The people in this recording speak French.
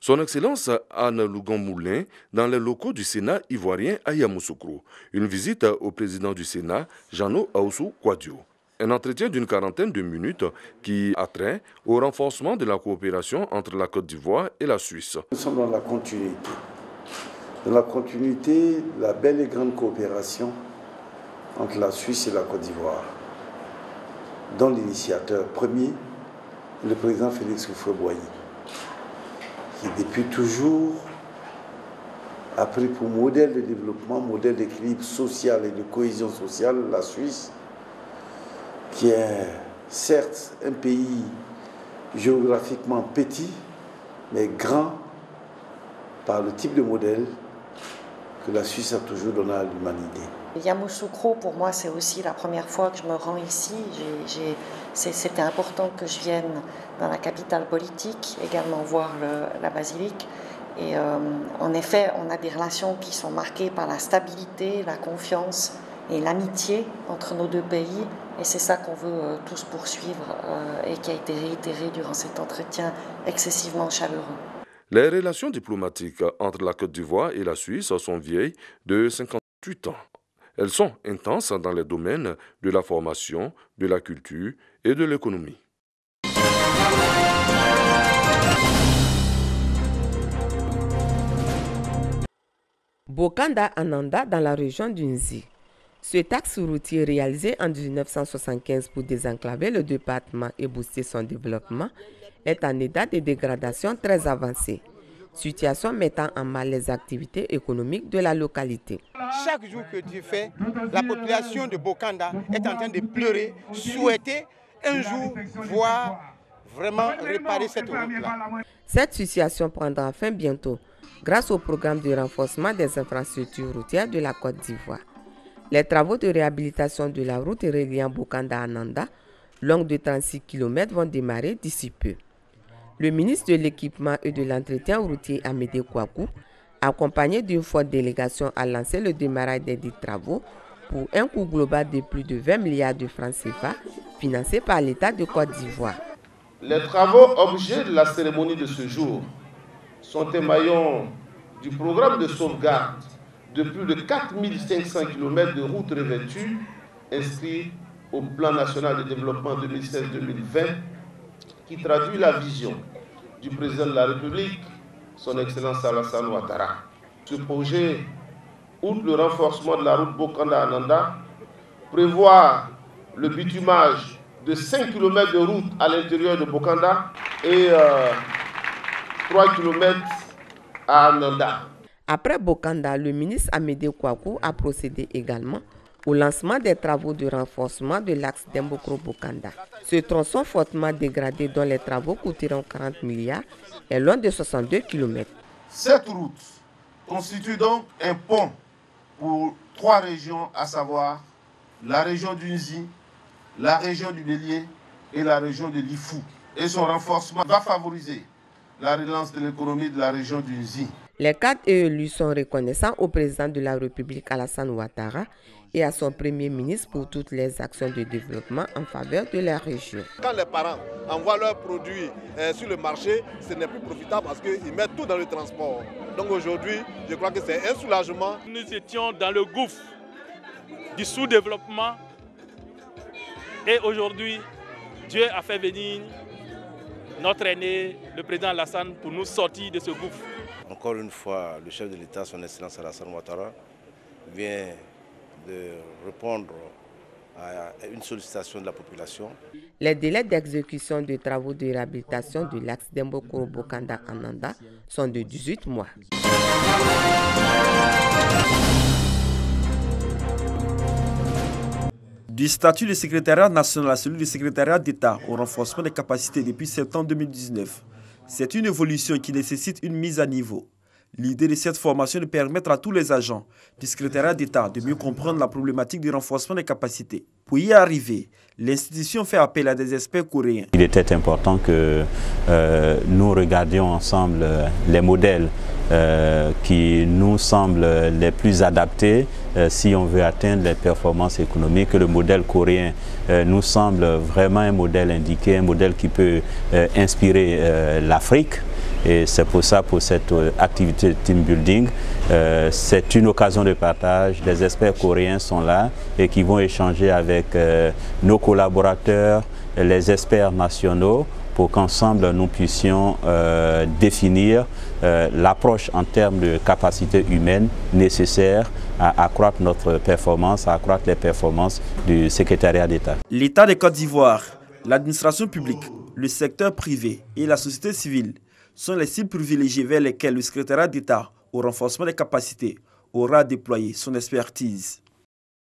Son Excellence Anne Lougon-Moulin dans les locaux du Sénat ivoirien à Yamoussoukro. Une visite au président du Sénat, Jeannot Ahoussou Kouadio. Un entretien d'une quarantaine de minutes qui a trait au renforcement de la coopération entre la Côte d'Ivoire et la Suisse. Nous sommes dans la continuité. Dans la continuité, la belle et grande coopération entre la Suisse et la Côte d'Ivoire, dont l'initiateur premier, le président Félix Houphouët-Boigny, qui depuis toujours a pris pour modèle de développement, modèle d'équilibre social et de cohésion sociale la Suisse, qui est certes un pays géographiquement petit, mais grand par le type de modèle que la Suisse a toujours donné à l'humanité. Yamoussoukro, pour moi, c'est aussi la première fois que je me rends ici. C'était important que je vienne dans la capitale politique, également voir la basilique. Et en effet, on a des relations qui sont marquées par la stabilité, la confiance et l'amitié entre nos deux pays. Et c'est ça qu'on veut tous poursuivre et qui a été réitéré durant cet entretien excessivement chaleureux. Les relations diplomatiques entre la Côte d'Ivoire et la Suisse sont vieilles de 58 ans. Elles sont intenses dans les domaines de la formation, de la culture et de l'économie. Bokanda Ananda dans la région du Nzi. Cet axe routier réalisé en 1975 pour désenclaver le département et booster son développement est en état de dégradation très avancée, situation mettant en mal les activités économiques de la localité. Chaque jour que Dieu fait, la population de Bokanda est en train de pleurer, souhaiter un jour voir vraiment réparer cette route-là. Cette situation prendra fin bientôt grâce au programme de renforcement des infrastructures routières de la Côte d'Ivoire. Les travaux de réhabilitation de la route reliant Bokanda à Nanda, longue de 36 km, vont démarrer d'ici peu. Le ministre de l'Équipement et de l'Entretien routier Amédée Kouakou, accompagné d'une forte délégation, a lancé le démarrage des dits travaux pour un coût global de plus de 20 milliards de francs CFA, financés par l'État de Côte d'Ivoire. Les travaux objets de la cérémonie de ce jour sont émaillants du programme de sauvegarde de plus de 4500 km de routes revêtues inscrits au plan national de développement 2016-2020 qui traduit la vision du président de la République, son Excellence Alassane Ouattara. Ce projet, outre le renforcement de la route Bokanda-Ananda, prévoit le bitumage de 5 km de route à l'intérieur de Bokanda et 3 km à Ananda. Après Bokanda, le ministre Amédée Kouakou a procédé également au lancement des travaux de renforcement de l'axe Dembokro-Bokanda. Ce tronçon fortement dégradé dont les travaux coûteront 40 milliards est loin de 62 km. Cette route constitue donc un pont pour 3 régions, à savoir la région du Nzi, la région du Bélier et la région de l'Ifou. Et son renforcement va favoriser la relance de l'économie de la région du Nzi. Les 4 élus sont reconnaissants au président de la République Alassane Ouattara et à son premier ministre pour toutes les actions de développement en faveur de la région. Quand les parents envoient leurs produits sur le marché, ce n'est plus profitable parce qu'ils mettent tout dans le transport. Donc aujourd'hui, je crois que c'est un soulagement. Nous étions dans le gouffre du sous-développement et aujourd'hui, Dieu a fait venir notre aîné, le président Alassane, pour nous sortir de ce gouffre. Encore une fois, le chef de l'État, son Excellence Alassane Ouattara, vient de répondre à une sollicitation de la population. Les délais d'exécution des travaux de réhabilitation de l'axe Dembokro-Bokanda-Ananda sont de 18 mois. Du statut de secrétariat national à celui de secrétariat d'État au renforcement des capacités depuis septembre 2019. C'est une évolution qui nécessite une mise à niveau. L'idée de cette formation est de permettre à tous les agents du secrétariat d'État de mieux comprendre la problématique du renforcement des capacités. Pour y arriver, l'institution fait appel à des experts coréens. Il était important que nous regardions ensemble les modèles qui nous semblent les plus adaptés si on veut atteindre les performances économiques. Le modèle coréen nous semble vraiment un modèle indiqué, un modèle qui peut inspirer l'Afrique. Et c'est pour ça, pour cette activité de team building, c'est une occasion de partage. Les experts coréens sont là et qui vont échanger avec nos collaborateurs, les experts nationaux, pour qu'ensemble nous puissions définir l'approche en termes de capacité humaine nécessaire à accroître notre performance, à accroître les performances du secrétariat d'État. L'État de Côte d'Ivoire, l'administration publique, le secteur privé et la société civile sont les cibles privilégiées vers lesquelles le secrétariat d'État au renforcement des capacités aura déployé son expertise.